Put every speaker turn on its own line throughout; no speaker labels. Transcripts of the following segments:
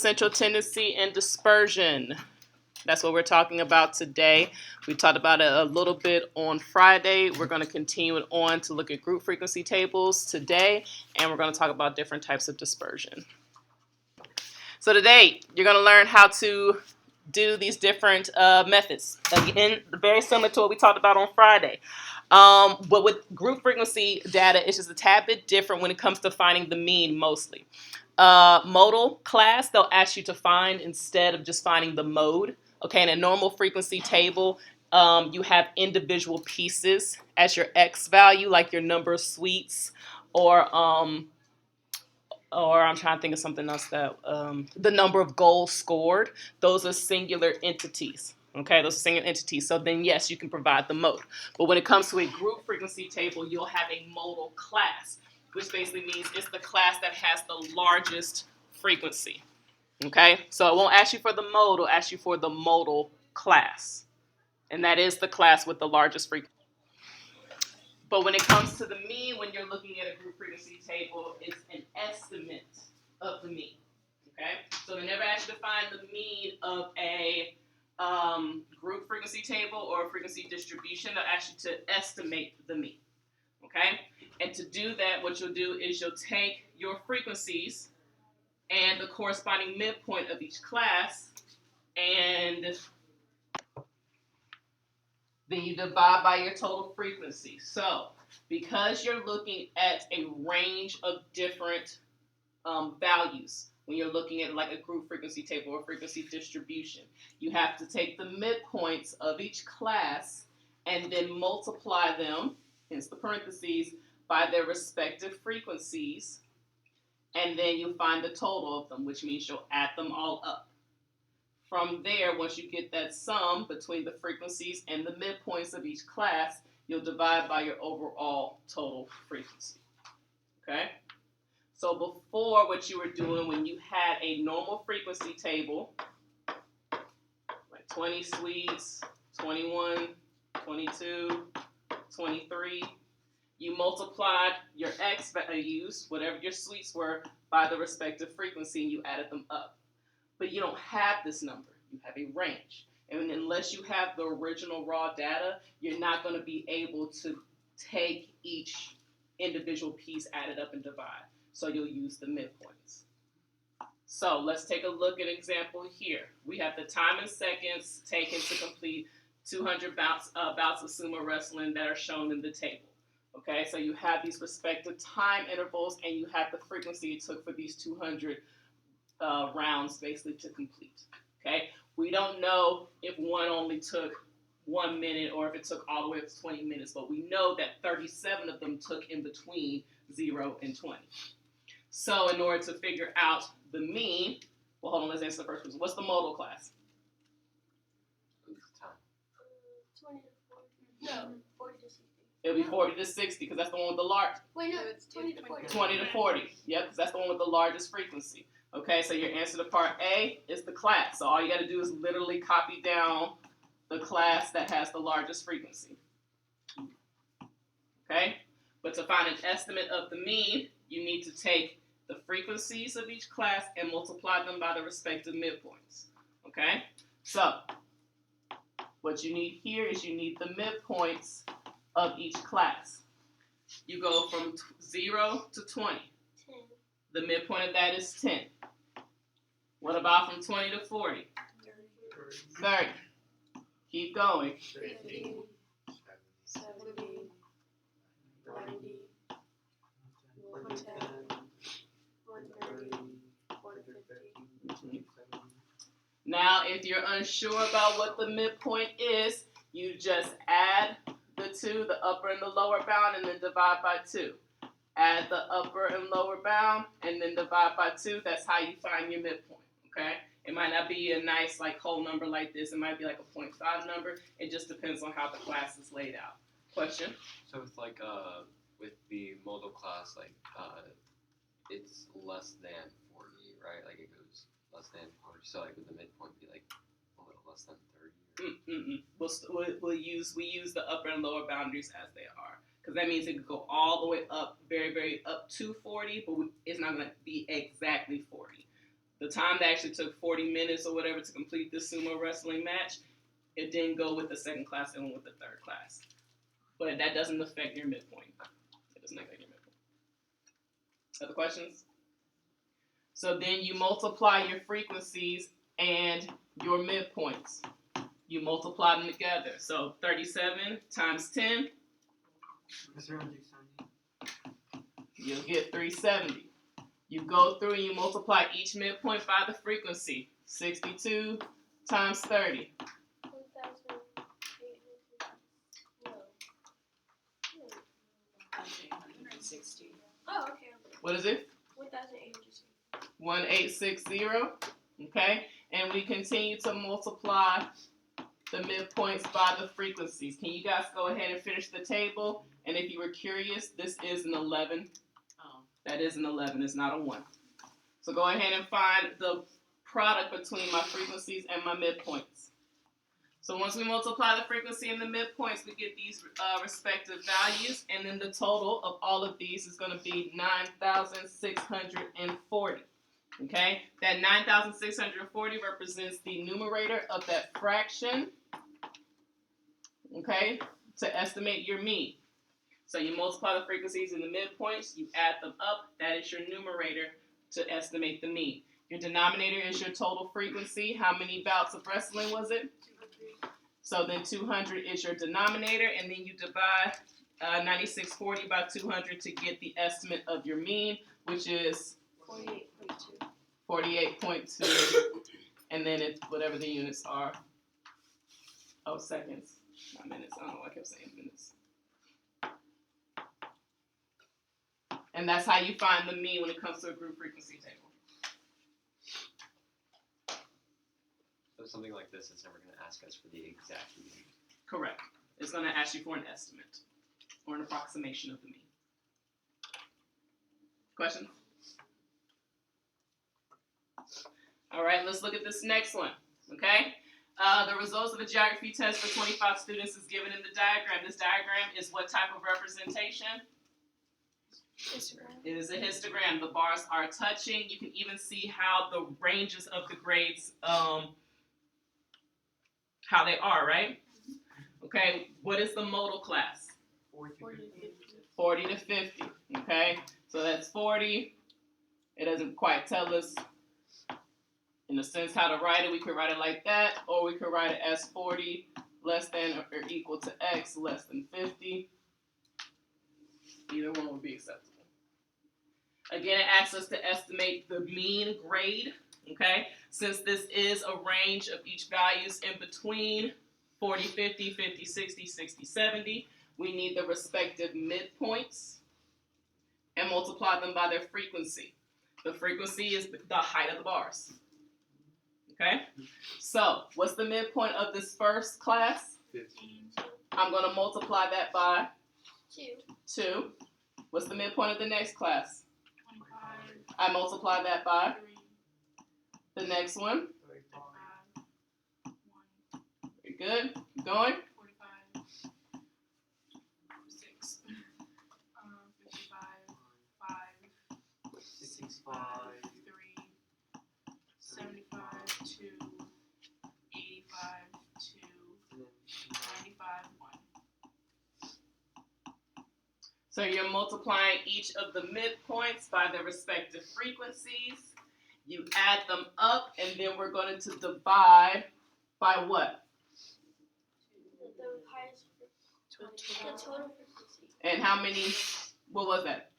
essential tendency and dispersion. That's what we're talking about today. We talked about it a little bit on Friday. We're going to continue it on to look at group frequency tables today, and we're going to talk about different types of dispersion. So today, you're going to learn how to do these different methods. Again, very similar to what we talked about on Friday. But with group frequency data, it's just a tad bit different when it comes to finding the mean mostly. Modal class, they'll ask you to find instead of just finding the mode. Okay, in a normal frequency table, you have individual pieces as your X value, like your number of sweets, or I'm trying to think of something else that, the number of goals scored. Those are singular entities. Okay, those are singular entities. So then, yes, you can provide the mode. But when it comes to a group frequency table, you'll have a modal class, which basically means it's the class that has the largest frequency. Okay, so it won't ask you for the mode, it'll ask you for the modal class. And that is the class with the largest frequency. But when it comes to the mean, when you're looking at a group frequency table, it's an estimate of the mean. Okay, so they never ask you to find the mean of a group frequency table or a frequency distribution. They'll ask you to estimate the mean. Okay, and to do that, what you'll do is you'll take your frequencies and the corresponding midpoint of each class, and then you divide by your total frequency. So because you're looking at a range of different values, when you're looking at like a group frequency table or frequency distribution, you have to take the midpoints of each class and then multiply them, hence the parentheses, by their respective frequencies, and then you'll find the total of them, which means you'll add them all up. From there, once you get that sum between the frequencies and the midpoints of each class, you'll divide by your overall total frequency. Okay? So before, what you were doing when you had a normal frequency table, like 20 sweets, 21, 22, 23, you multiplied your X values, whatever your sweets were, by the respective frequency, and you added them up. But you don't have this number. You have a range. And unless you have the original raw data, you're not going to be able to take each individual piece, add it up, and divide. So you'll use the midpoints. So let's take a look at an example here. We have the time in seconds taken to complete 200 bouts of sumo wrestling that are shown in the table. Okay, so you have these respective time intervals, and you have the frequency it took for these 200 rounds basically to complete. Okay, we don't know if one only took 1 minute or if it took all the way up to 20 minutes, but we know that 37 of them took in between 0 and 20. So in order to figure out the mean, well, hold on, let's answer the first question. What's the modal class?
20 to 40. No, 40 to 60.
It'll be 40 to 60 because that's the one with the large.
Wait, no, it's 20 to 40.
20 to 40. Yep, because that's the one with the largest frequency. Okay, so your answer to part A is the class. So all you got to do is literally copy down the class that has the largest frequency. Okay, but to find an estimate of the mean, you need to take the frequencies of each class and multiply them by the respective midpoints. Okay, so what you need here is you need the midpoints of each class. You go from 0 to 20.
10.
The midpoint of that is 10. What about from 20 to 40? 30. Keep going.
50. 70. 90. 110. 130. 150.
Now, if you're unsure about what the midpoint is, you just add the two, the upper and the lower bound, and then divide by 2. Add the upper and lower bound, and then divide by 2. That's how you find your midpoint, okay? It might not be a nice, like, whole number like this. It might be like a 0.5 number. It just depends on how the class is laid out. Question?
So it's like, with the modal class, like, it's less than 40, right? Like, it goes less than 40. So, like, would the midpoint be, like, a little less than 30?
We use the upper and lower boundaries as they are. Because that means it could go all the way up, very, very up to 40, but it's not going to be exactly 40. the time that actually took 40 minutes or whatever to complete this sumo wrestling match, it didn't go with the second class, it went with the third class. But that doesn't affect your midpoint. It doesn't affect your midpoint. Other questions? So then you multiply your frequencies and your midpoints. You multiply them together. So 37 times 10, you'll get 370. You go through and you multiply each midpoint by the frequency. 62 times 30.
1,860. Oh, okay.
What is it?
1,860.
1860. Okay? And we continue to multiply the midpoints by the frequencies. Can you guys go ahead and finish the table? And if you were curious, this is an 11. That is an 11. It's not a 1. So go ahead and find the product between my frequencies and my midpoints. So once we multiply the frequency and the midpoints, we get these respective values. And then the total of all of these is going to be 9,640. Okay? That 9,640 represents the numerator of that fraction. Okay? To estimate your mean. So you multiply the frequencies and the midpoints, you add them up, that is your numerator to estimate the mean. Your denominator is your total frequency. How many bouts of wrestling was it?
200.
So then 200 is your denominator, and then you divide 9640 by 200 to get the estimate of your mean, which is
48.2.
48.2, and then it's whatever the units are. Oh, seconds, not minutes. I don't know why I kept saying minutes. And that's how you find the mean when it comes to a group frequency table.
So something like this, it's never going to ask us for the exact mean.
Correct. It's going to ask you for an estimate or an approximation of the mean. Questions? All right, let's look at this next one, okay? The results of a geography test for 25 students is given in the diagram. This diagram is what type of representation?
Histogram.
It is a histogram. The bars are touching. You can even see how the ranges of the grades, how they are, right? Okay, what is the modal class?
40 to 50.
40 to 50, okay? So that's 40. It doesn't quite tell us, in a sense, how to write it. We could write it like that, or we could write it as 40 less than or equal to x less than 50. Either one would be acceptable. Again, it asks us to estimate the mean grade, okay? Since this is a range of each values in between 40, 50, 50, 60, 60, 70, we need the respective midpoints and multiply them by their frequency. The frequency is the height of the bars. Okay? So, what's the midpoint of this first class?
15.
I'm going to multiply that by
2.
2. What's the midpoint of the next class?
25.
I multiply that by
3.
the next one.
35. 1.
Very good. Keep going.
45. 6. 55. 5. 65. 3. 75. 2. 85. 2. 95. 1.
So you're multiplying each of the midpoints by their respective frequencies. You add them up, and then we're going to divide by what?
The highest frequency. The total frequency.
And how many, what was that?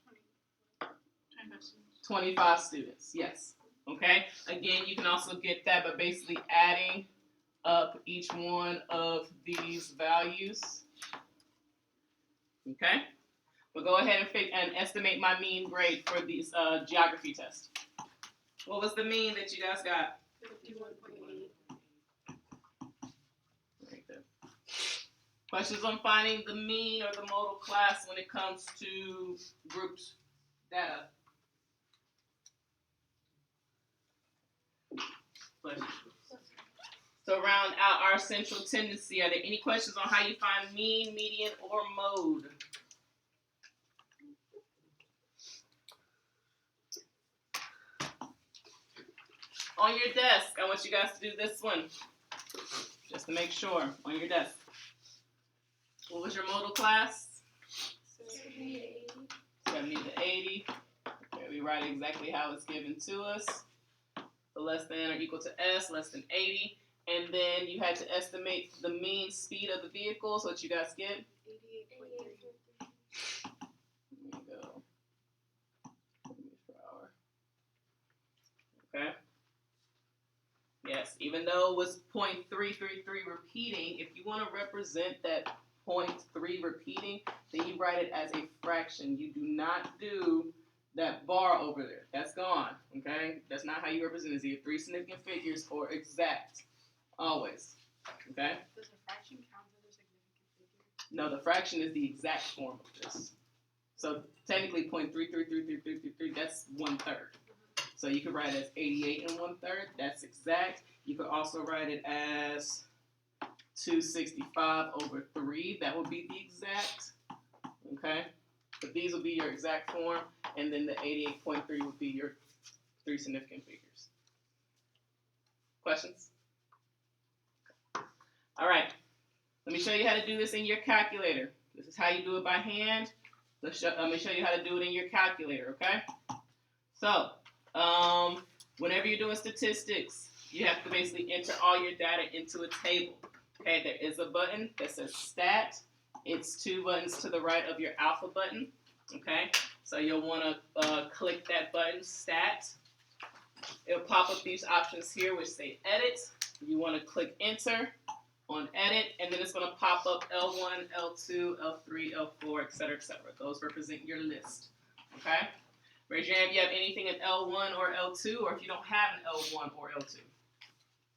25 students.
25 students, yes. Okay? Again, you can also get that by basically adding up each one of these values. Okay? But go ahead and estimate my mean grade for these geography tests. What was the mean that you guys got?
51.8.
Very good. Questions on finding the mean or the modal class when it comes to groups data? Questions? So round out our central tendency. Are there any questions on how you find mean, median, or mode? on your desk, I want you guys to do this one. Just to make sure, on your desk. What was your modal class?
70 to 80.
70 to 80. Okay, we write exactly how it's given to us. So less than or equal to S, less than 80. And then you had to estimate the mean speed of the vehicle. So what you guys get?
88.3.
There you go. Meters per hour. Okay. Yes, even though it was 0.333 repeating, if you want to represent that 0.3 repeating, then you write it as a fraction. You do not do that bar over there. That's gone. Okay? That's not how you represent it. It's either three significant figures or exact. Always. Okay?
Does a fraction count as a significant figure?
No, the fraction is the exact form of this. So technically 0.3333333, that's 1/3. So you could write it as 88 1/3. That's exact. You could also write it as 265 over 3. That would be the exact. Okay? But these will be your exact form. And then the 88.3 would be your three significant figures. Questions? All right. Let me show you how to do this in your calculator. This is how you do it by hand. Let me show you how to do it in your calculator, okay? So, whenever you're doing statistics, you have to basically enter all your data into a table. Okay, there is a button that says Stat. It's 2 buttons to the right of your alpha button. Okay, so you'll want to click that button, Stat. It'll pop up these options here which say Edit. You want to click Enter on Edit, and then it's going to pop up L1, L2, L3, L4, etc., etc. Those represent your list. Okay? Raise your hand if you have anything in L1 or L2, or if you don't have an L1 or L2.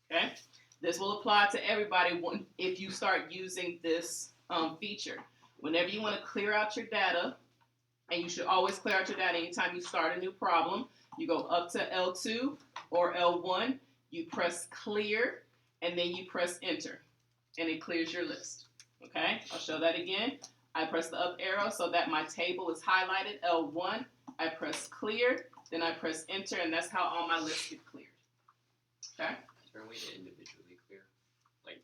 Okay? This will apply to everybody if you start using this feature. Whenever you want to clear out your data, and you should always clear out your data anytime you start a new problem, you go up to L2 or L1, you press Clear, and then you press Enter, and it clears your list. Okay? I'll show that again. I press the up arrow so that my table is highlighted, L1. I press Clear, then I press Enter, and that's how all my lists get cleared. Okay?
Is there a way to individually clear? Like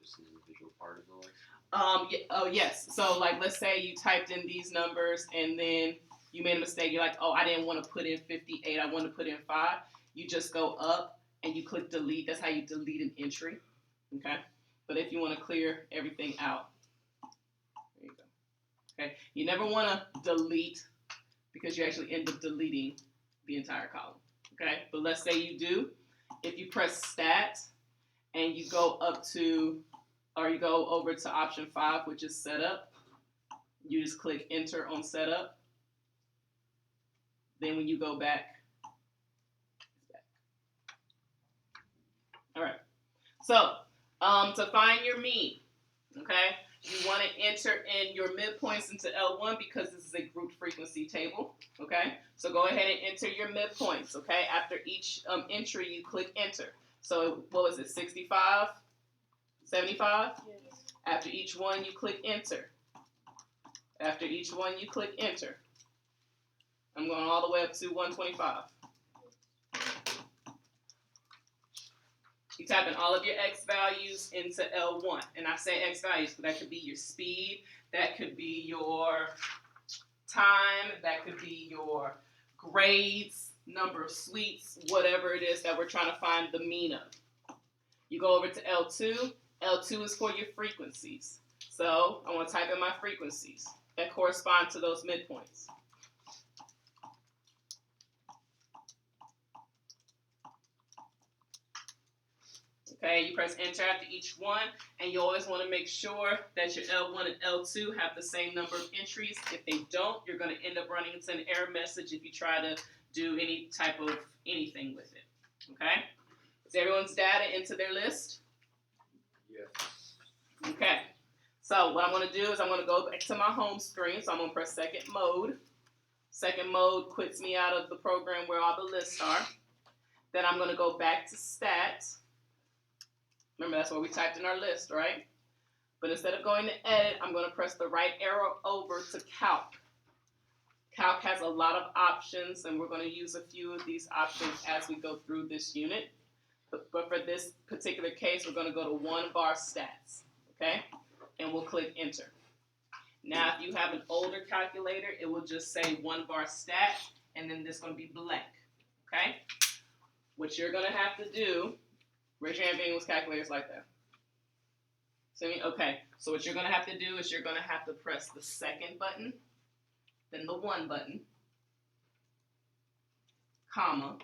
just an individual part of the list?
Yes. So, like, let's say you typed in these numbers, and then you made a mistake. You're like, oh, I didn't want to put in 58. I want to put in 5. You just go up, and you click Delete. That's how you delete an entry. Okay? But if you want to clear everything out, there you go. Okay? You never want to delete, because you actually end up deleting the entire column. Okay? But let's say you do. If you press Stat and you go up to, or you go over to option 5, which is Setup, you just click Enter on Setup. Then when you go back, it's back. All right. So, to find your mean, okay, you want to enter in your midpoints into L1 because this is a grouped frequency table, okay? So go ahead and enter your midpoints, okay? After each entry, you click Enter. So what was it, 65, 75?
Yes.
After each one, you click Enter. After each one, you click Enter. I'm going all the way up to 125. You type in all of your X values into L1. And I say X values, but that could be your speed, that could be your time, that could be your grades, number of suites, whatever it is that we're trying to find the mean of. You go over to L2. L2 is for your frequencies. So I want to type in my frequencies that correspond to those midpoints. Okay, you press Enter after each one, and you always want to make sure that your L1 and L2 have the same number of entries. If they don't, you're going to end up running into an error message if you try to do any type of anything with it. Okay? Is everyone's data into their list?
Yes.
Okay. So what I'm going to do is I'm going to go back to my home screen. So I'm going to press Second Mode. Second Mode quits me out of the program where all the lists are. Then I'm going to go back to Stats. Remember, that's where we typed in our list, right? But instead of going to Edit, I'm going to press the right arrow over to Calc. Calc has a lot of options, and we're going to use a few of these options as we go through this unit. But for this particular case, we're going to go to 1-bar stats, okay? And we'll click enter. Now, if you have an older calculator, it will just say 1-bar stat, and then this is going to be blank, okay? What you're going to have to do, raise your hand if anyone's calculators like that. See me? Okay, so what you're going to have to do is you're going to have to press the second button, then the 1 button, comma,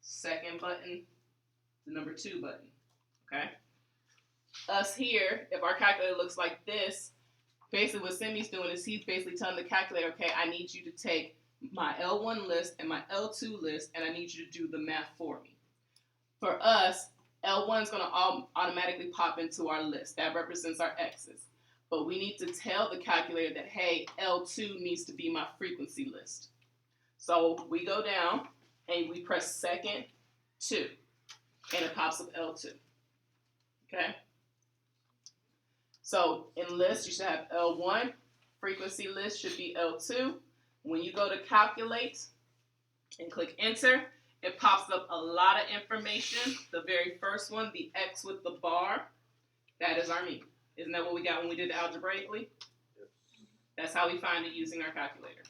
second button, the number 2 button, okay? Us here, if our calculator looks like this, basically what Simi's doing is he's basically telling the calculator, okay, I need you to take my L1 list and my L2 list, and I need you to do the math for me. For us, L1 is going to automatically pop into our list. That represents our X's. But we need to tell the calculator that, hey, L2 needs to be my frequency list. So we go down and we press second 2, and it pops up L2. Okay? So in list, you should have L1. Frequency list should be L2. When you go to calculate and click enter, it pops up a lot of information. The very first one, the X with the bar, that is our mean. Isn't that what we got when we did it algebraically? Yep. That's how we find it using our calculator.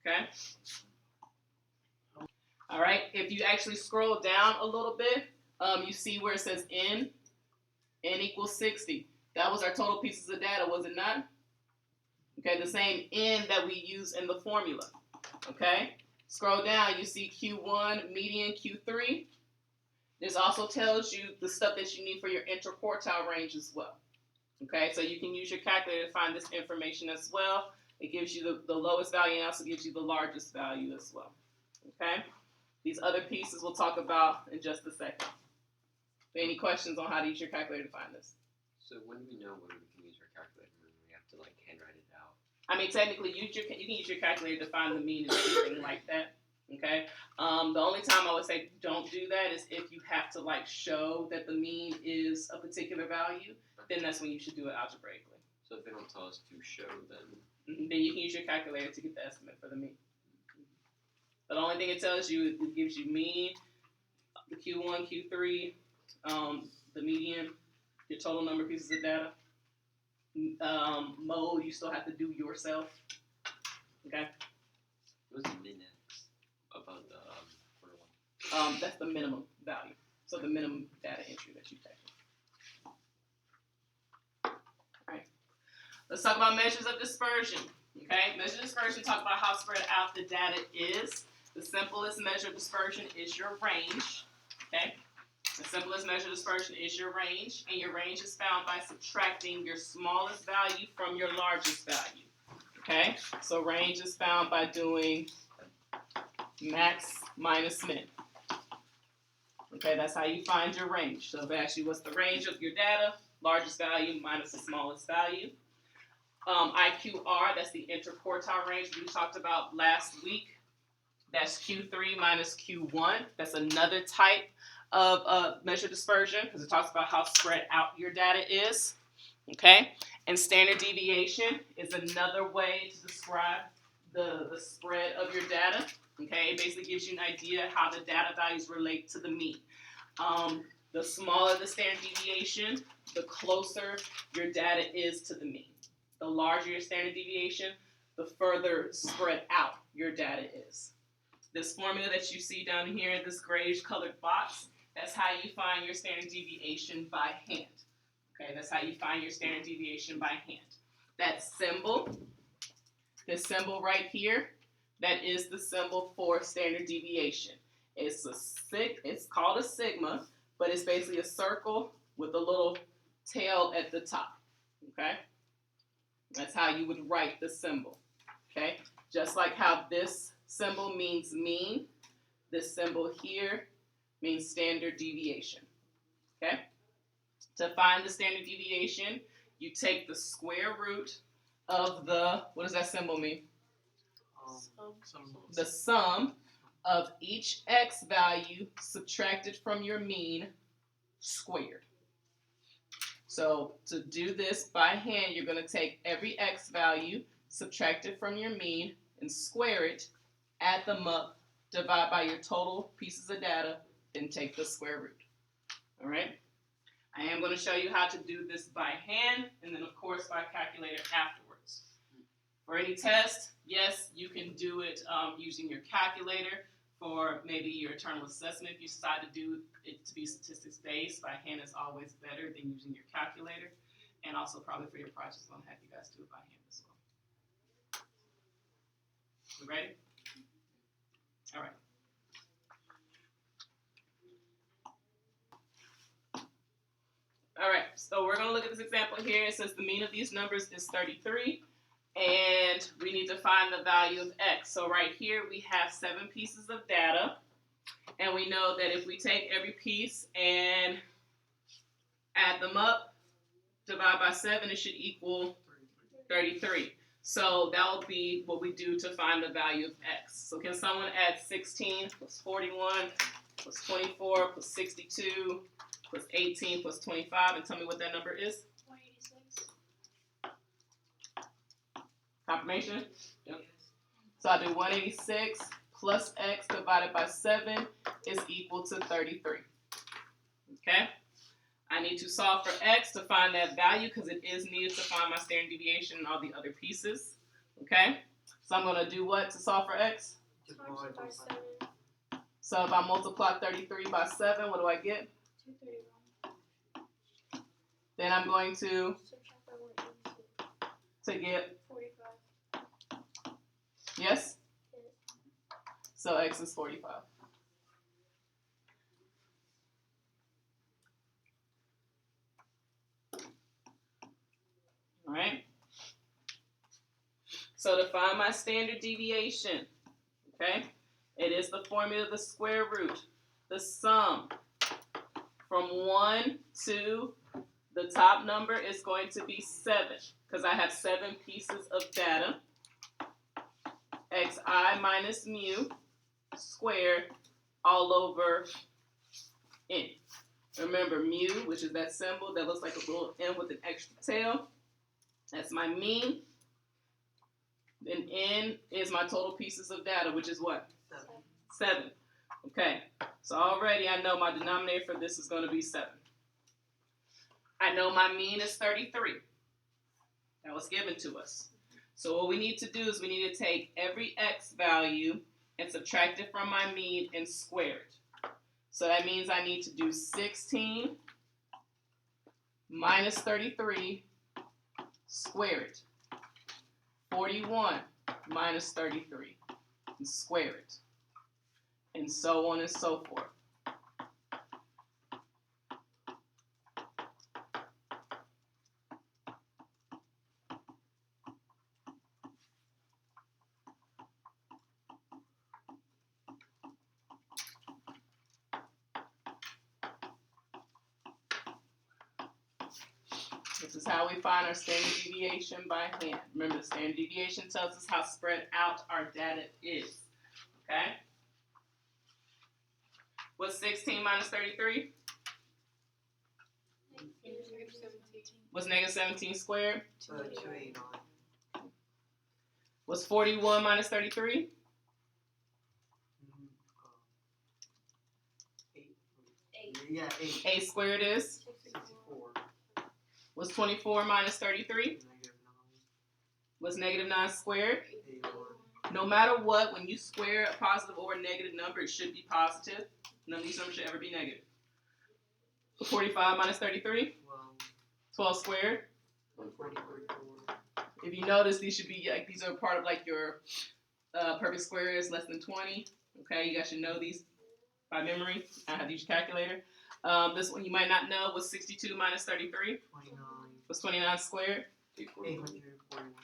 Okay? All right, if you actually scroll down a little bit, you see where it says N equals 60. That was our total pieces of data, was it not? Okay, the same N that we use in the formula. Okay? Scroll down, you see Q1, median, Q3. This also tells you the stuff that you need for your interquartile range as well. Okay, so you can use your calculator to find this information as well. It gives you the lowest value and also gives you the largest value as well. Okay? These other pieces we'll talk about in just a second. Any questions on how to use your calculator to find this?
So when do we know when we can use our calculator and when we have to like handwrite it out?
I mean, technically, you can use your calculator to find the mean and everything like that. Okay. The only time I would say don't do that is if you have to like show that the mean is a particular value. Then that's when you should do it algebraically.
So if they don't tell us to show, then
then you can use your calculator to get the estimate for the mean. But the only thing it tells you, it gives you mean, the Q1, Q3, the median, your total number of pieces of data. Mode, you still have to do yourself. Okay?
what was the min-x above the quarter one?
That's the minimum value. So the minimum data entry that you take. Alright. Let's talk about measures of dispersion. Okay? Measure of dispersion talk about how spread out the data is. The simplest measure of dispersion is your range. Okay? The simplest measure of dispersion is your range, and your range is found by subtracting your smallest value from your largest value. Okay? So range is found by doing max minus min. Okay, that's how you find your range. So actually, what's the range of your data? Largest value minus the smallest value. IQR, that's the interquartile range we talked about last week. That's Q3 minus Q1. That's another type of measure dispersion because it talks about how spread out your data is. Okay? And standard deviation is another way to describe the spread of your data. Okay? It basically gives you an idea how the data values relate to the mean. The smaller the standard deviation, the closer your data is to the mean. The larger your standard deviation, the further spread out your data is. This formula that you see down here in this grayish colored box, that's how you find your standard deviation by hand. Okay, that's how you find your standard deviation by hand. That symbol, this symbol right here, that is the symbol for standard deviation. It's called a sigma, but it's basically a circle with a little tail at the top. Okay? That's how you would write the symbol. Okay? Just like how this symbol means mean, this symbol here means standard deviation. Okay? To find the standard deviation, you take the square root of the, what does that symbol mean? The sum of each x value subtracted from your mean squared. So to do this by hand, you're going to take every x value, subtract it from your mean, and square it, add them up, divide by your total pieces of data, then take the square root. All right? I am going to show you how to do this by hand, and then, of course, by calculator afterwards. For any test, yes, you can do it using your calculator. For maybe your internal assessment, if you decide to do it to be statistics-based, by hand is always better than using your calculator. And also probably for your projects, I'm going to have you guys do it by hand as well. We ready? All right. All right, so we're going to look at this example here. It says the mean of these numbers is 33. And we need to find the value of x. So right here we have 7 pieces of data. And we know that if we take every piece and add them up, divide by 7, it should equal 33. So that will be what we do to find the value of x. So can someone add 16 plus 41 plus 24 plus 62 plus 18 plus 25 and tell me what that number is?
186.
Confirmation? Yep. So I do 186 plus x divided by 7 is equal to 33. Okay? I need to solve for x to find that value because it is needed to find my standard deviation and all the other pieces. Okay? So I'm going to do what to solve for x?
Times it by 7.
So if I multiply 33 by 7, what do I get?
231.
Then I'm going to
Subtract by 186.
get,
45.
yes?
Yes.
So x is 45. All right. So to find my standard deviation, okay, it is the formula of the square root, the sum from 1 to the top number is going to be 7 because I have 7 pieces of data. Xi minus mu squared all over n. Remember mu, which is that symbol that looks like a little n with an extra tail. That's my mean. Then n is my total pieces of data, which is what? 7. Okay, so already I know my denominator for this is going to be 7. I know my mean is 33. That was given to us. So what we need to do is we need to take every x value and subtract it from my mean and square it. So that means I need to do 16 minus 33 square it. 41 minus 33 and square it. And so on and so forth. This is how we find our standard deviation by hand. Remember, the standard deviation tells us how spread out our data is. Okay? What's 16 minus 33?
Negative 17.
What's negative 17 squared?
289.
What's 41 minus 33?
8.
8.
Yeah, 8.
8 squared is?
64.
What's 24 minus 33?
-9.
What's negative 9 squared?
81.
No matter what, when you square a positive or a negative number, it should be positive. None of these numbers should ever be negative. 45 minus 33? 12 squared.
44.
If you notice, these should be like these are part of like your perfect square is less than 20. Okay, you guys should know these by memory. I have to use your calculator. This one you might not know was 62 minus 33.
29.
Was 29 squared.
841.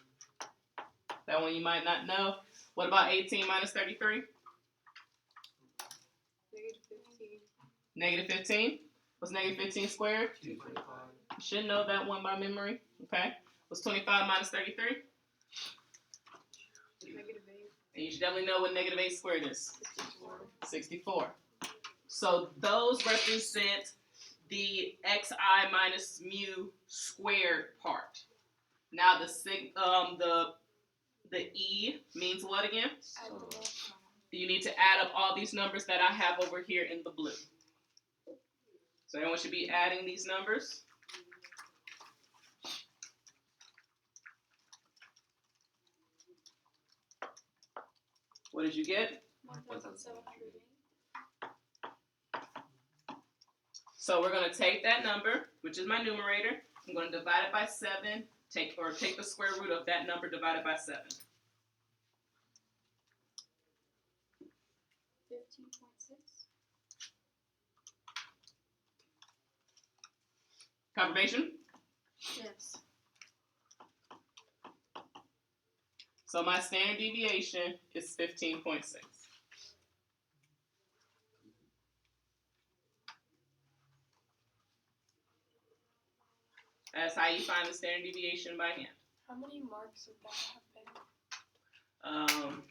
That one you might not know. What about 18 minus 33?
Negative 15.
Negative 15. Was negative 15 squared?
225.
You should know that one by memory. Okay. Was 25 minus 33?
Negative 8.
And you should definitely know what negative 8 squared is.
64.
64. So those represent the xi minus mu squared part. Now the The E means what again?
So,
You need to add up all these numbers that I have over here in the blue. So everyone should be adding these numbers. What did you get?
1,708.
So we're going to take that number, which is my numerator. I'm going to divide it by 7. Take the square root of that number divided by 7.
15.6.
Confirmation?
Yes.
So my standard deviation is 15.6. That's how you find the standard deviation by hand.
How many marks would that have been?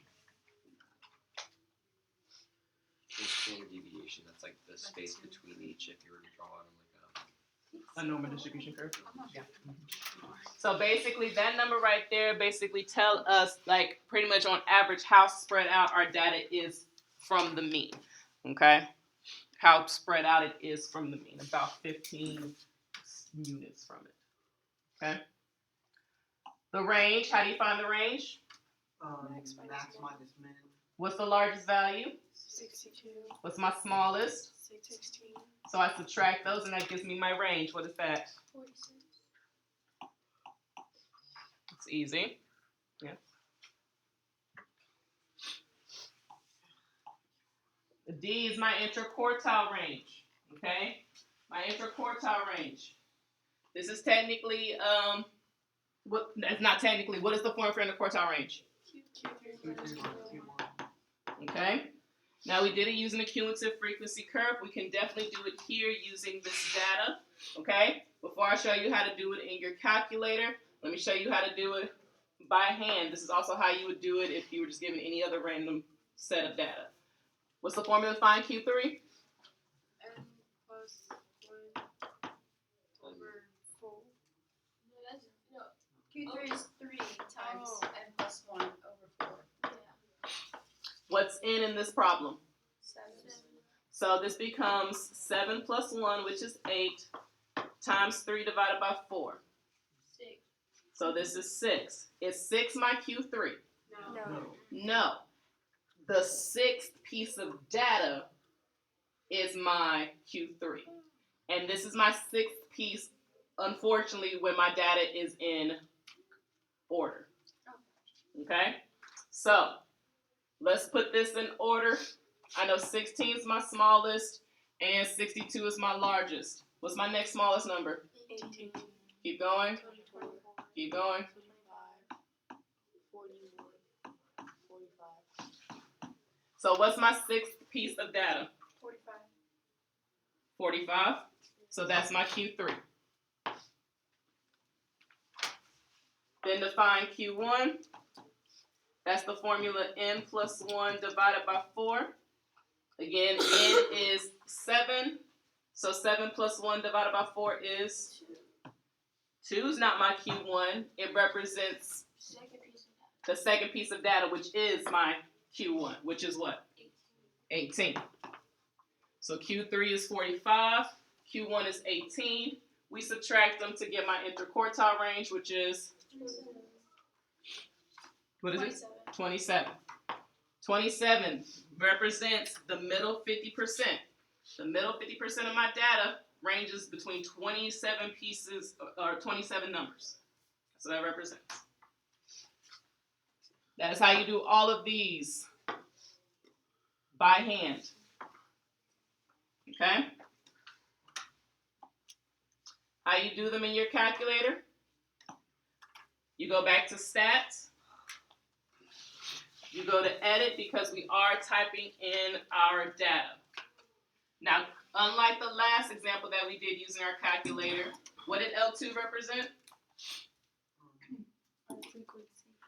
the standard deviation, that's like the space between each if you were to draw it on
A normal distribution curve.
Yeah.
So basically, that number right there basically tell us, like, pretty much on average how spread out our data is from the mean. Okay, how spread out it is from the mean, about 15 units from it. Okay. The range. How do you find the range?
Max minus min.
What's the largest value?
62.
What's my smallest?
16.
So I subtract those, and that gives me my range. What is that?
46.
It's easy. Yeah. The D is my interquartile range. Okay? My interquartile range. This is technically, that's not technically, what is the form for interquartile range? Okay? Now we did it using a cumulative frequency curve. We can definitely do it here using this data. Okay? Before I show you how to do it in your calculator, let me show you how to do it by hand. This is also how you would do it if you were just given any other random set of data. What's the formula to find Q3?
N plus 1 over 4.
No.
Q3 is 3 times N plus 1 over 4.
Yeah.
What's in this problem?
7.
So this becomes 7 plus 1, which is 8, times 3 divided by 4.
6.
So this is 6. Is 6 my Q3?
No.
No. The sixth piece of data is my Q3. And this is my sixth piece, unfortunately, when my data is in order. Okay? So, let's put this in order. I know 16 is my smallest and 62 is my largest. What's my next smallest number?
18.
Keep going.
24.
Keep going.
25. 41. 45.
So what's my sixth piece of data?
45.
45. So that's my Q3. Then define Q1. That's the formula n plus 1 divided by 4. Again, n is 7. So 7 plus 1 divided by 4 is 2 is not my Q1. It represents the second piece of data, which is my Q1, which is what? 18. So Q3 is 45. Q1 is 18. We subtract them to get my interquartile range, which is, what is it? 27. 27 represents the middle 50%. The middle 50% of my data ranges between 27 pieces or 27 numbers. That's what that represents. That is how you do all of these by hand. Okay? How you do them in your calculator? You go back to stats. You go to edit because we are typing in our data. Now, unlike the last example that we did using our calculator, what did L2 represent?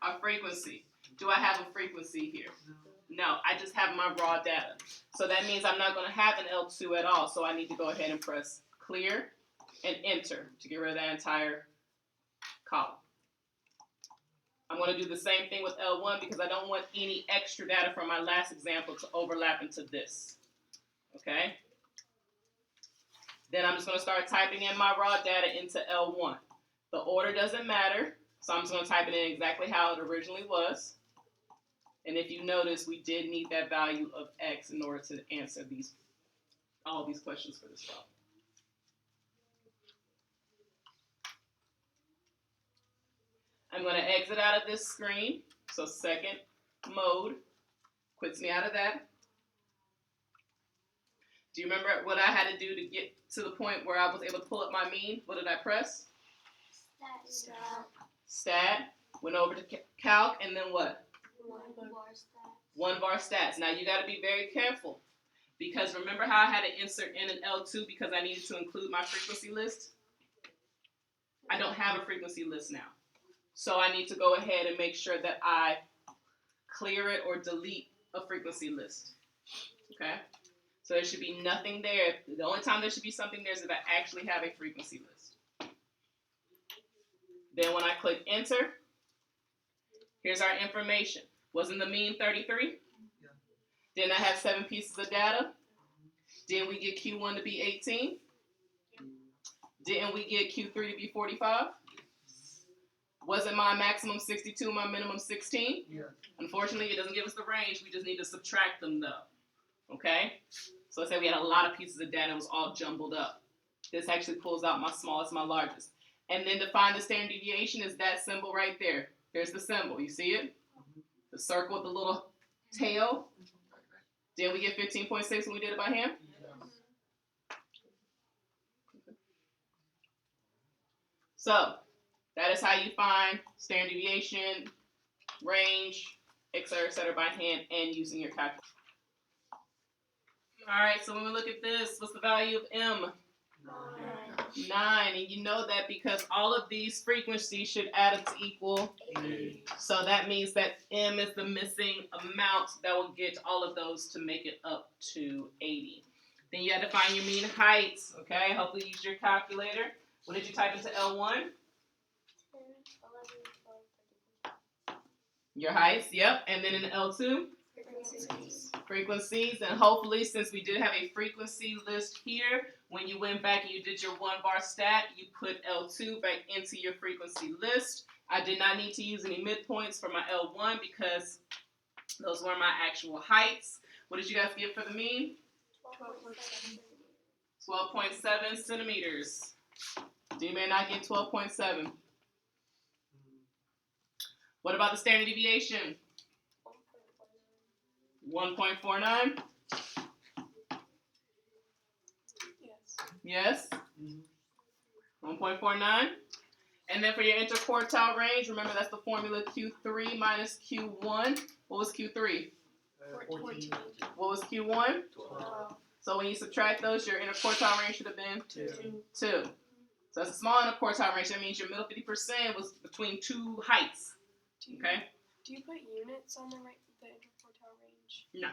Our frequency. Do I have a frequency here? No, I just have my raw data. So that means I'm not going to have an L2 at all. So I need to go ahead and press clear and enter to get rid of that entire column. I'm going to do the same thing with L1 because I don't want any extra data from my last example to overlap into this. Okay? Then I'm just going to start typing in my raw data into L1. The order doesn't matter, so I'm just going to type it in exactly how it originally was. And if you notice, we did need that value of x in order to answer all these questions for this problem. I'm going to exit out of this screen. So second mode quits me out of that. Do you remember what I had to do to get to the point where I was able to pull up my mean? What did I press? Stat. Went over to calc, and then what? One bar stats. Now you got to be very careful because remember how I had to insert in an L2 because I needed to include my frequency list? I don't have a frequency list now. So I need to go ahead and make sure that I clear it or delete a frequency list. Okay? So there should be nothing there. The only time there should be something there is if I actually have a frequency list. Then when I click enter, here's our information. Wasn't the mean 33?
Yeah.
Didn't I have 7 pieces of data? Didn't we get Q1 to be 18? Didn't we get Q3 to be 45? Wasn't my maximum 62, my minimum 16?
Yeah.
Unfortunately, it doesn't give us the range. We just need to subtract them, though. Okay? So let's say we had a lot of pieces of data. It was all jumbled up. This actually pulls out my smallest, my largest. And then to find the standard deviation is that symbol right there. There's the symbol. You see it? The circle with the little tail. Didn't we get 15.6 when we did it by hand? So that is how you find standard deviation, range, et cetera, by hand and using your calculator. All right, so when we look at this, what's the value of M? 9. And you know that because all of these frequencies should add up to equal
80.
So that means that M is the missing amount that will get all of those to make it up to 80. Then you had to find your mean height, okay? Hopefully use your calculator. What did you type into L1? Your heights, yep. And then in L2? Frequencies. And hopefully, since we did have a frequency list here, when you went back and you did your 1 bar stat, you put L2 back into your frequency list. I did not need to use any midpoints for my L1 because those were my actual heights. What did you guys get for the mean? 12.7 centimeters. You may not get 12.7. What about the standard deviation? 1.49? Yes? 1.49? And then for your interquartile range, remember that's the formula Q3 minus Q1. What was Q3?
14.
What was Q1?
12.
So when you subtract those, your interquartile range should have been
2.
2. So that's a small interquartile range. That means your middle 50% was between 2 heights. Okay?
Do you put units on the interquartile range?
No.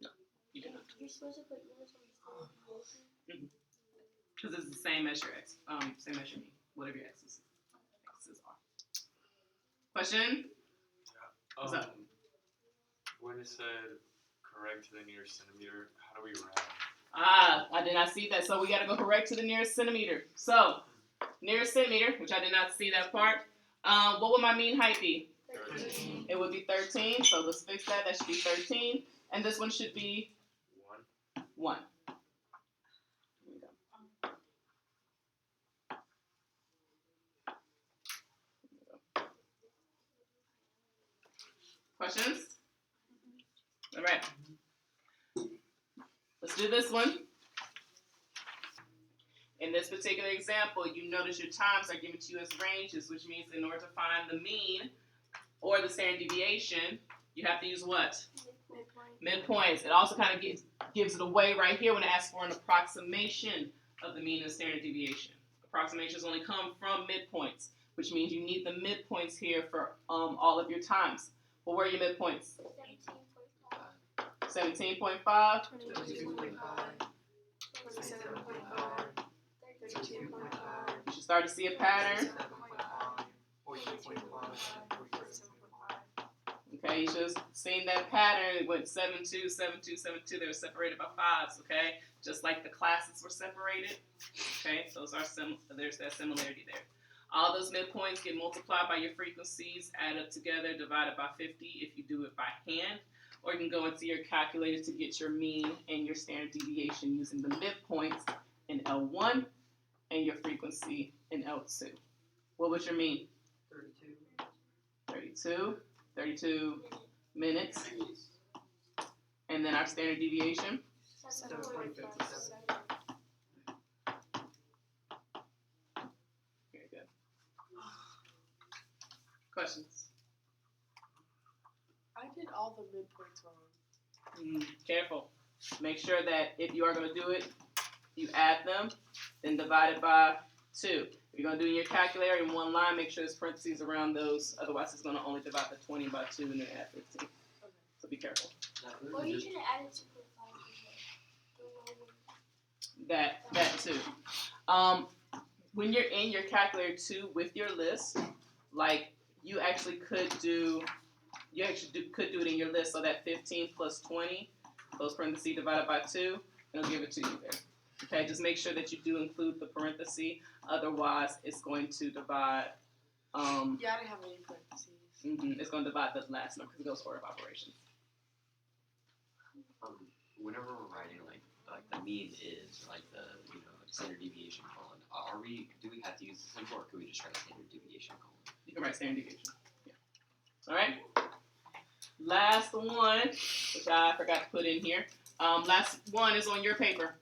No, you do not.
You're supposed to put units on the deviation?
Because it's the same as your x, same as your mean, whatever your x's are. Question? What's up?
When it said correct to the nearest centimeter, how do we round?
I did not see that. So we got to go correct to the nearest centimeter. So, nearest centimeter, which I did not see that part. What would my mean height be?
13.
It would be 13. So let's fix that. That should be 13. And this one should be 1. Here we go. Questions? All right. Let's do this one. In this particular example, you notice your times are given to you as ranges, which means in order to find the mean or the standard deviation, you have to use what? Midpoints. It also kind of gives it away right here when it asks for an approximation of the mean and standard deviation. Approximations only come from midpoints, which means you need the midpoints here for all of your times. What were your midpoints? 17.5.
22.5.
27.5. 32.5.
You should start to see a pattern.
42.5.
Taisha's seen that pattern. It went 7, 2, 7, 2, 7, 2. They were separated by 5s, okay? Just like the classes were separated. Okay, those are there's that similarity there. All those midpoints get multiplied by your frequencies, add up together, divided by 50 if you do it by hand. Or you can go into your calculator to get your mean and your standard deviation using the midpoints in L1 and your frequency in L2. What was your mean? 32 minutes. And then our standard deviation?
7.57.
Very good. Questions?
I did all the midpoints wrong.
Careful. Make sure that if you are going to do it, you add them, then divide it by 2. If you're going to do it in your calculator in one line, make sure there's parentheses around those. Otherwise, it's going to only divide the 20 by 2 and then add 15. So be careful.
Or you should have added 2.5.
That too. When you're in your calculator too with your list, like you actually could do it in your list. So that 15 plus 20, those parentheses divided by 2, it'll give it to you there. Okay, just make sure that you do include the parenthesis. Otherwise, it's going to divide.
Yeah, I didn't have any parentheses.
It's going to divide the last number because it goes order of operations.
Whenever we're writing like the mean is, or like the standard deviation colon, do we have to use the symbol, or can we just write standard deviation colon?
You can write standard deviation. Yeah. All right. Last one, which I forgot to put in here. Last one is on your paper.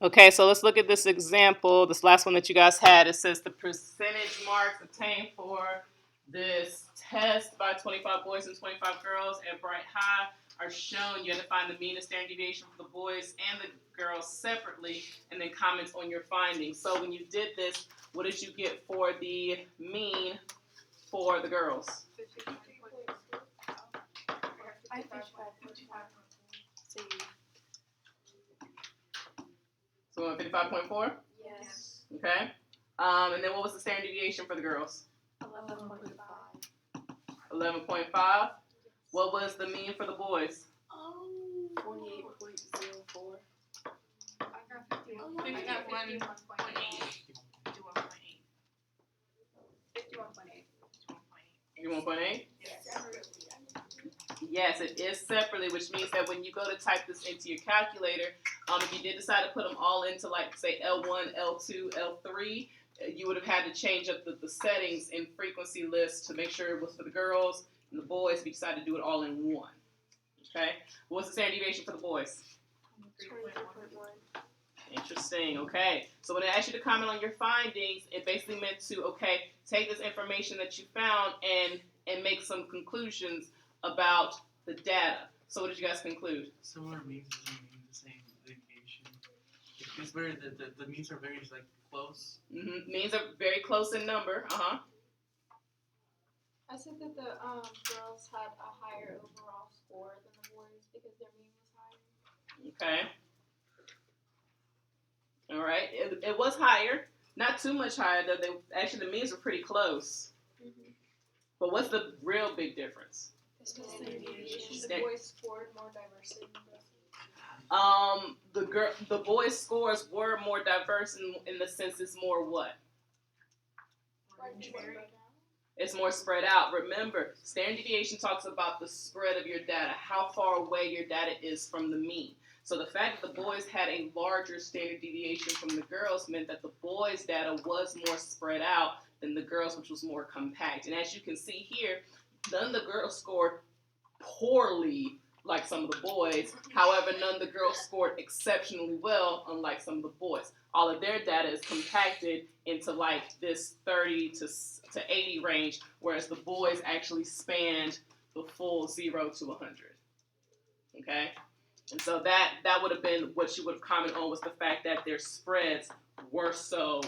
Okay, so let's look at this example. This last one that you guys had. It says the percentage marks obtained for this test by 25 boys and 25 girls at Bright High are shown. You have to find the mean and standard deviation for the boys and the girls separately, and then comments on your findings. So when you did this, what did you get for the mean for the girls?
55.4. I 55.5. Same.
So we went 55.4?
Yes.
Okay. And then what was the standard deviation for the girls?
11.5.
11.5. What was the mean for the boys?
48.04.
I got 51.
I got
51.8.
51.8?
Yes.
Yes, it is separately, which means that when you go to type this into your calculator, if you did decide to put them all into, like, say, L1, L2, L3, you would have had to change up the settings in frequency list to make sure it was for the girls and the boys if you decided to do it all in one. Okay? What's the standard deviation for the boys?
22.1.
Interesting. Okay. So when it asked you to comment on your findings, it basically meant to, okay, take this information that you found and make some conclusions about the data. So what did you guys conclude?
Similar means doesn't mean the same deviation. Because where the means are very like close.
Means are very close in number.
I said that the girls had a higher overall score than the boys because their mean was higher.
Okay. All right. It was higher. Not too much higher, though. Actually, the means were pretty close. But what's the real big difference?
The boys scored more diversity than the girls.
The boys' scores were more diverse in the sense it's more what? It's more spread out. Remember, standard deviation talks about the spread of your data, how far away your data is from the mean. So the fact that the boys had a larger standard deviation from the girls meant that the boys' data was more spread out than the girls, which was more compact. And as you can see here, none of the girls scored poorly like some of the boys. However, none of the girls scored exceptionally well, unlike some of the boys. All of their data is compacted into like this 30 to 80 range, whereas the boys actually spanned the full 0 to 100. Okay? And so that would have been what you would have commented on, was the fact that their spreads were so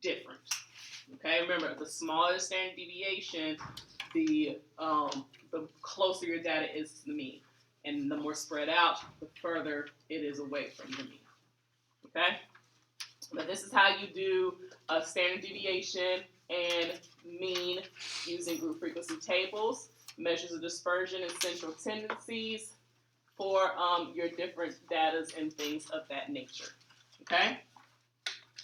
different. Okay, remember, the smaller the standard deviation, the closer your data is to the mean. And the more spread out, the further it is away from the mean. Okay? Now this is how you do a standard deviation and mean using group frequency tables, measures of dispersion and central tendencies for your different datas and things of that nature. Okay?